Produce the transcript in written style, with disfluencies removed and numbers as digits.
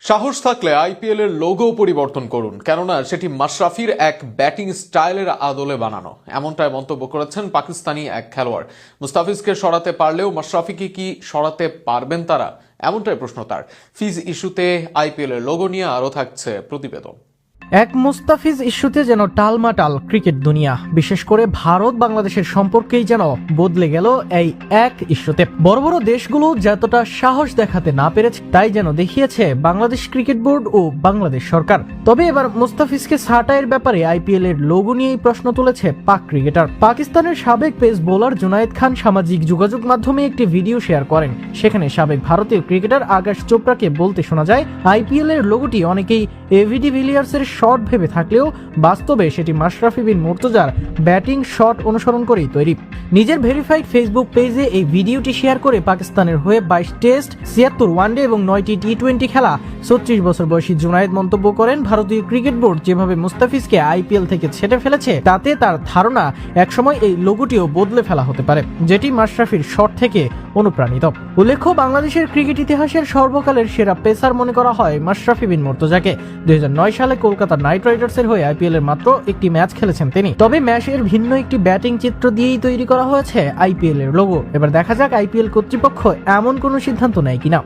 সাহস থাকলে আইপিএল এর লোগো পরিবর্তন করুন, কেননা সেটি মাশরাফির এক ব্যাটিং স্টাইলের আদলে বানানো। এমনটাই মন্তব্য করেছেন পাকিস্তানি এক খেলোয়াড়। মুস্তাফিজকে সরাতে পারলেও মাশরাফিকে কি সরাতে পারবেন তারা? এমনটাই প্রশ্ন তার। ফিজ ইস্যুতে আইপিএল এর লোগো নিয়ে আরও থাকছে প্রতিবেদন। এক মুস্তাফিজ ইস্যুতে যেন টালমাটাল ক্রিকেট দুনিয়া, বিশেষ করে ভারত বাংলাদেশের সম্পর্কেই যেন বদলে গেল এই এক ইস্যুতে। বড় বড় দেশগুলো যতটা সাহস দেখাতে না পেরেছে তাই যেন দেখিয়েছে বাংলাদেশ ক্রিকেট বোর্ড ও বাংলাদেশ সরকার। তবে এবার মুস্তাফিজকে ছাঁটাইয়ের ব্যাপারে আইপিএল এর লোগো নিয়েই প্রশ্ন তুলেছে পাক ক্রিকেটার। পাকিস্তানের সাবেক পেস বোলার জুনায়েদ খান সামাজিক যোগাযোগ মাধ্যমে একটি ভিডিও শেয়ার করেন। সেখানে সাবেক ভারতীয় ক্রিকেটার আকাশ চোপড়াকে বলতে শোনা যায়, আইপিএল এর লোগোটি অনেকেই এভিডি ভিলিয়ার্সের শট ভেবে থাকলেও বাস্তবে সেটি মাশরাফি বিন মুর্তজার ব্যাটিং শট অনুসরণ করেই তৈরি। নিজের ভেরিফাইড ফেসবুক পেজে এই ভিডিওটি শেয়ার করে পাকিস্তানের হয়ে 22 টেস্ট, 76 ওয়ানডে এবং 9টি টি-20 খেলা 36 বছর বয়সী জুনায়েদ মন্তব্য করেন, ভারতীয় ক্রিকেট বোর্ড যেভাবে মুস্তাফিজকে আইপিএল থেকে ছেঁটে ফেলেছে তাতে তার ধারণা একসময় এই লোগোটিও বদলে ফেলা হতে পারে, যেটি মাশরাফির শট থেকে অনুপ্রাণিত। উল্লেখ্য, বাংলাদেশের ক্রিকেট ইতিহাসের সর্বকালের সেরা পেসার মনে করা হয় মাশরাফি বিন মুর্তজাকে। 2009 সালে কলকাতা নাইট রাইডার্সের হয়ে আইপিএল এর মাত্র একটি ম্যাচ খেলেছেন তিনি। তবে ম্যাচের ভিন্ন একটি ব্যাটিং চিত্র দিয়েই তৈরি করা হয়েছে আইপিএল এর লোগো। এবার দেখা যাক আইপিএল কর্তৃপক্ষ এমন কোনো সিদ্ধান্ত নেয় কিনা।